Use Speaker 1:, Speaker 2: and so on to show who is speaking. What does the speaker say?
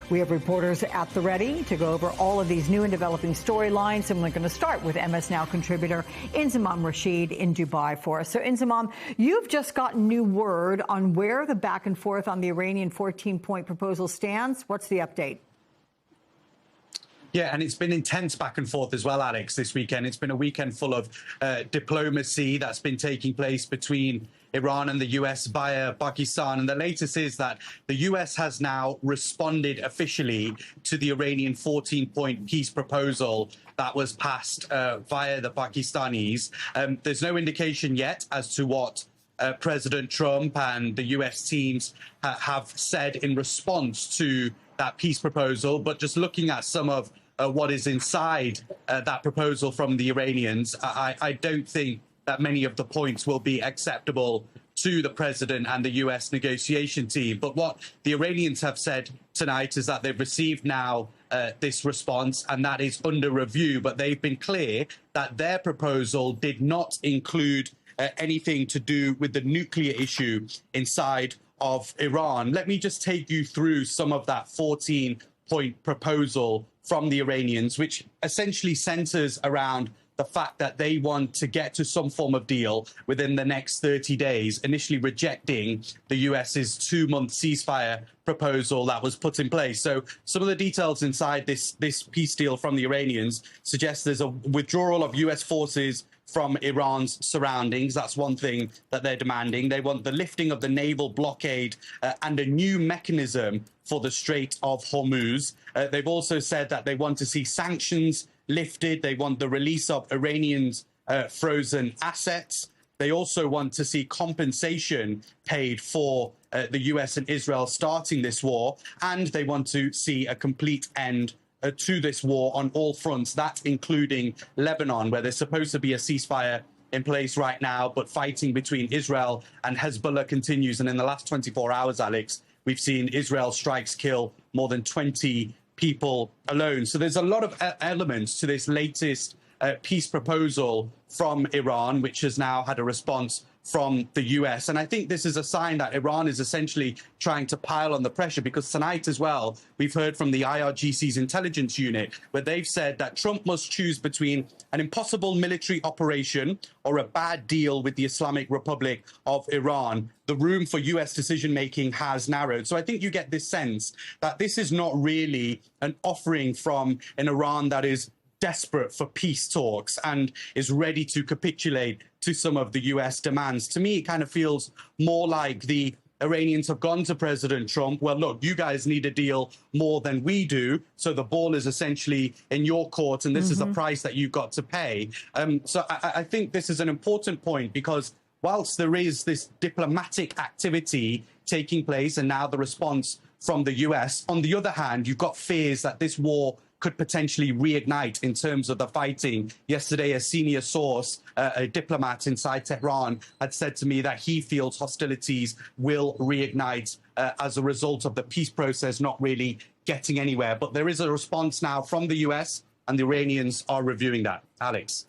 Speaker 1: We have reporters at the ready to go over all of these new and developing storylines, and we're going to start with MS Now contributor Inzamam Rashid in Dubai for us. So, Inzamam, you've just gotten new word on where the back and forth on the Iranian 14-point proposal stands. What's the update?
Speaker 2: Yeah, and it's been intense back and forth as well, Alex, this weekend. It's been a weekend full of diplomacy that's been taking place between Iran and the US via Pakistan. And the latest is that the US has now responded officially to the Iranian 14-point peace proposal that was passed via the Pakistanis. There's no indication yet as to what President Trump and the US teams have said in response to that peace proposal. But just looking at some of what is inside that proposal from the Iranians, I don't think that many of the points will be acceptable to the president and the US negotiation team. But what the Iranians have said tonight is that they've received now this response, and that is under review. But they've been clear that their proposal did not include anything to do with the nuclear issue inside of Iran. Let me just take you through some of that 14-point proposal from the Iranians, which essentially centers around the fact that they want to get to some form of deal within the next 30 days, initially rejecting the US's 2-month ceasefire proposal that was put in place. So some of the details inside this peace deal from the Iranians suggest there's a withdrawal of US forces from Iran's surroundings. That's one thing that they're demanding. They want the lifting of the naval blockade and a new mechanism for the Strait of Hormuz. They've also said that they want to see sanctions lifted. They want the release of Iranians' frozen assets. They also want to see compensation paid for the US and Israel starting this war. And they want to see a complete end to this war on all fronts, that including Lebanon, where there's supposed to be a ceasefire in place right now, but fighting between Israel and Hezbollah continues. And in the last 24 hours, Alex, we've seen Israel strikes kill more than 20 people alone. So there's a lot of elements to this latest peace proposal from Iran, which has now had a response from the US. And I think this is a sign that Iran is essentially trying to pile on the pressure, because tonight as well, we've heard from the IRGC's intelligence unit, where they've said that Trump must choose between an impossible military operation or a bad deal with the Islamic Republic of Iran. The room for US decision-making has narrowed. So I think you get this sense that this is not really an offering from an Iran that is desperate for peace talks and is ready to capitulate to some of the US demands. To me, it kind of feels more like the Iranians have gone to President Trump. Well, look, you guys need a deal more than we do. So the ball is essentially in your court, and this is the price that you've got to pay. So I think this is an important point, because whilst there is this diplomatic activity taking place and now the response from the US, on the other hand, you've got fears that this war could potentially reignite in terms of the fighting. Yesterday, a senior source, a diplomat inside Tehran, had said to me that he feels hostilities will reignite as a result of the peace process not really getting anywhere. But there is a response now from the US, and the Iranians are reviewing that. Alex.